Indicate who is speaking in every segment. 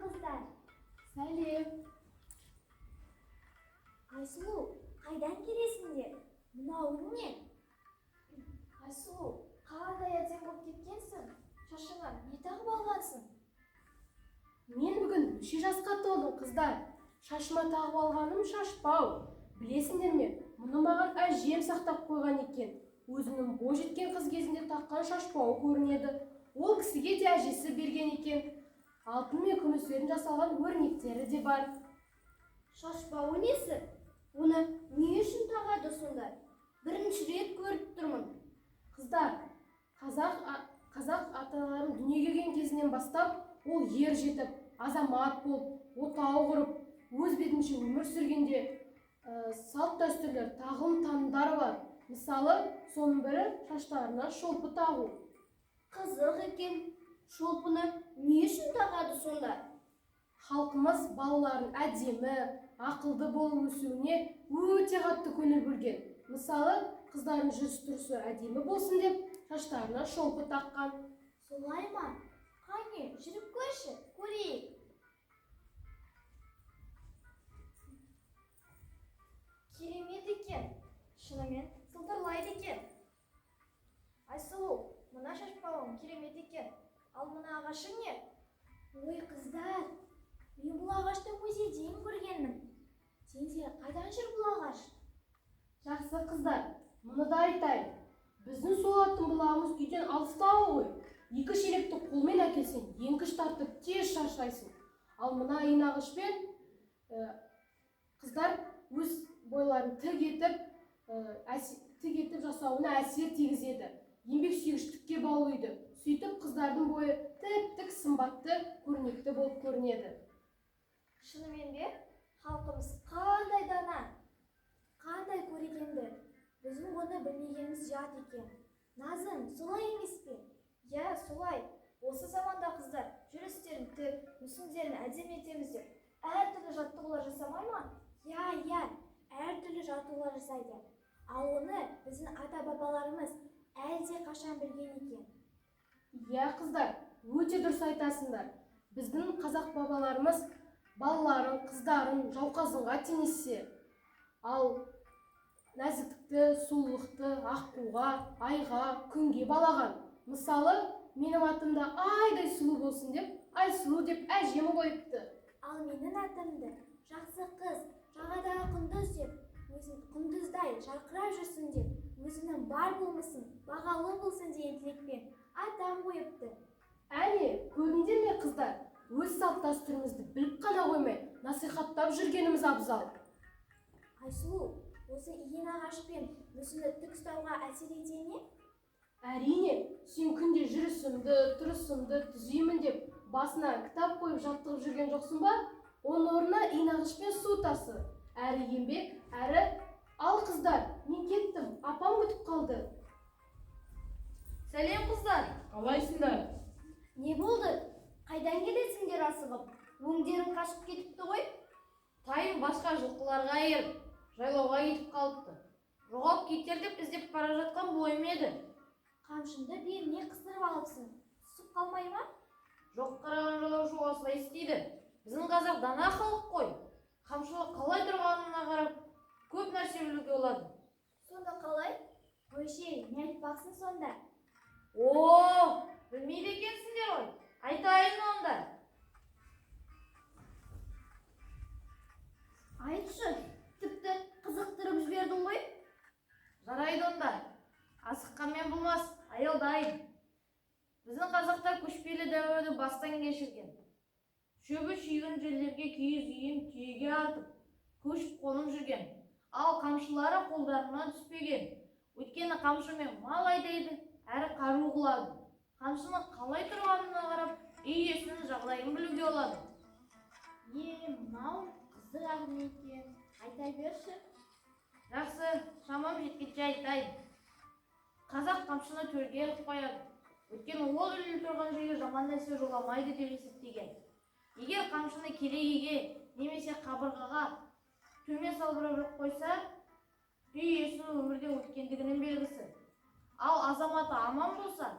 Speaker 1: kızlar.
Speaker 2: Сәлем.
Speaker 1: Айсұлу, қайдан келесіңдер? Мынауың не? Айсұлу, қаладай әдем болып кеткенсің. Шашыңа не тағып алғансың?
Speaker 2: Мен бүгін 3 жасқа толдым, қыздар. Шашыма тағып алғаным шашпау. Білесіңдер ме? Мұны маған әжем сақтап қойған екен. Өзінің бойжеткен қыз кезінде таққан шашпауы көрінеді. Ол кісіге де әжесі берген екен. Алтын мен күмістерден жасалған өрнектері де бар.
Speaker 1: Шашпауы несі? Оны не үшін тағады сонда? Бірінші рет көріп тұрмын.
Speaker 2: Қыздар, қазақ аталарының дүниеге келген кезінен бастап, ол ер жетіп, азамат болып, отау құрып, өз бетінше өмір сүргенде салт дәстүрлер, тағым-таңдары бар. Мысалы, соның бірі шаштарына шолпы тағу.
Speaker 1: Қызық екен. Шолпыны не үшін тағады сонда?
Speaker 2: Халқымыз балалардың әдемі, ақылды болып өсуіне өте қатты көңіл бөлген. Мысалы, қыздардың жүріс-тұрысы әдемі болсын деп, шаштарына шолпы таққан.
Speaker 1: Солай ма? Қане, жүріп көрші, көрейік. Керемет екен. Шынымен сылдырлайды екен. Айсұлу, мына шашпауың керемет екен. Ал мына ағашың не? Ой, қыздар, мен бұл ағашты музейден көргенмін. Сенде қайдан жүр бұл ағаш?
Speaker 2: Жақсы қыздар, мұны да айтайын. Біздің солатын бұлағымыз үйден алыстау ғой. 2 шелекті қолмен әкелсең, еңкіш тартып тез шаршайсың. Ал мына инағышпен қыздар өз бойларын тік етіп жасауына әсер тигізеді. Еңбек сүйгіштікке баулиды. Сөйтіп қыздардың бойы тіп-тік сымбатты, көрнекті болып көрінеді.
Speaker 1: Шынымен бе? Халқымыз қандай дана, қандай көрегенді. Біздің оны білмегеніміз жат екен. Назым, солай емес пе? Я, солай. Осы заманда қыздар жүрістерін тік, мүсіндерін әдем етеміздер. Әртүрлі жаттығулар жасамай ма? Я, әртүрлі жаттығулар жасайды. Ал оны біздің ата-бабаларымыз әлде қашан білген екен.
Speaker 2: Я, қыздар, өте дұрыс айтасыңдар. Біздің қазақ бабаларымыз балаларын, қыздарын жауқазынға теңесе, ал нәзіктікті, сұлулықты аққуға, айға, күнге балаған. Мысалы, менің атымда айдай сұлу болсын деп, Айсұлу деп әжем қойыпты.
Speaker 1: Ал менің атымды жақсы қыз, жағадағы құндыз деп, өзін құндыздай жарқырап жүрсін деп, өзінің бар болмысын, бағалы болсын деген тілекпен атам қойыпты.
Speaker 2: Әне, көрдіңдер ме қыздар? Өз салт дәстүрімізді біліп қана қоймай, насихаттап жүргеніміз абзал.
Speaker 1: Айсұлу, осы иен ағашпен мүсінді тік ұстауға әсер ете ме?
Speaker 2: Әрине, сен күнде жүрісімді, тұрысымды түзеймін деп басына кітап қойып жаттығып жүрген жоқсың ба? Оның орнына инағышпен су тасы. Әрі еңбек, әрі ал қыздар, мен кеттім, апам күтіп қалды.
Speaker 3: Сәлем қыздар.
Speaker 4: Қалайсыңдар?
Speaker 1: Не болды? Қайдан келесіңдер асығып? Өңдерің қашып кетіпті ғой?
Speaker 3: Тайым басқа жылқыларға еріп, жайлауға кетіп қалыпты. Жоғалып кетер деп іздеп бара жатқан бойым еді.
Speaker 1: Қамшынды беліне қыстырып алыпсың. Түсіп қалмай ма?
Speaker 3: Жоқ, қараған жолаушы осылай істейді. Біздің қазақ дана халық қой. Қамшыға қалай тұрғанына қарап, көп нәрсе білуге болады.
Speaker 1: Сонда қалай? Қойшы, не айтпақсың сонда?
Speaker 3: Білмейді екенсіңдер ғой. Айтайын онда.
Speaker 1: Айтшы, тіпті қызықтырып жібердің ғой.
Speaker 3: Жарайды онда. Асыққанмен болмас, аялдайын. Біздің қазақтар көшпелі дәуірді бастан кешірген. Шөбі шүйгін жерлерге киіз үйін түйеге артып, көшіп қонып жүрген. Ал қамшылары қолдарынан түспеген. Өйткені қамшымен мал айдайды, әрі қару қылады. Қамшының қалай тұрғанына қарап, үй иесінің жағдайын білуге болады.
Speaker 1: Мынау қызық әңгіме екен. Айта берші.
Speaker 3: Жақсы, шамам жеткенше айтайын. Қазақ қамшыны төрге іліп қояды. Өйткені ол іліп тұрған жерге жаман нәрсе жоламайды деп есептеген. Егер қамшыны керегеге немесе қабырғаға төмен салбырап қойса, үй иесінің өмірде өткендігінің белгісі. Ал азаматы аман болса,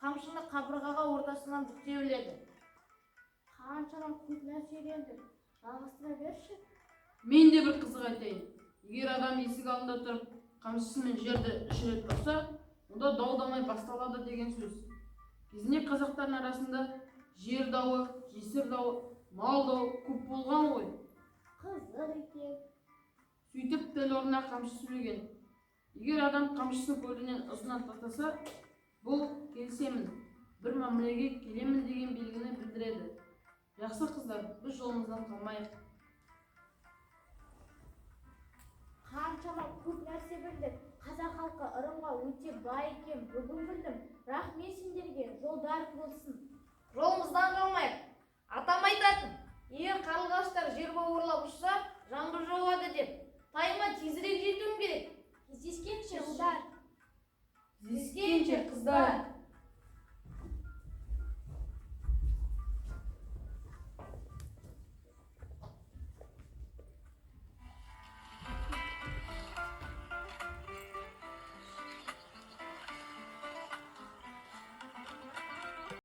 Speaker 3: қамшыны қабырғаға ортасынан бүкте іледі.
Speaker 1: Қан
Speaker 2: қаншама көп нәрсе үйрендік. Жалғастыра берші.
Speaker 4: Мен де бір қызық айтайын. Егер адам есік алдында тұрып, қамшысымен жерді 3 рет ұрса, онда дау-дамай басталады деген сөз. Кезінде қазақтардың арасында жер дауы, жесір дауы, мал дауы көп болған ғой.
Speaker 1: Қызық екен.
Speaker 4: Сөйтіп тіл орнына қамшы сөйлеген. Егер адам қамшысын көлденең ұзына тастаса, бұл келісемін, бір мәмілеге келемін деген белгіні білдіреді. Жақсы қыздар, біз жолымыздан қалмайық.
Speaker 1: Қаншама көп нәрсе білдік. Қазақ халқы ырымға өте бай екен. Бүгін білдім. Рахмет сендерге. Жолдар болсын.
Speaker 3: Жолымыздан қалмайық. Атам айтатын, егер қарлығаштар жер бауырлап ұшса, жаңбыр жауады деп. Тайма тезірек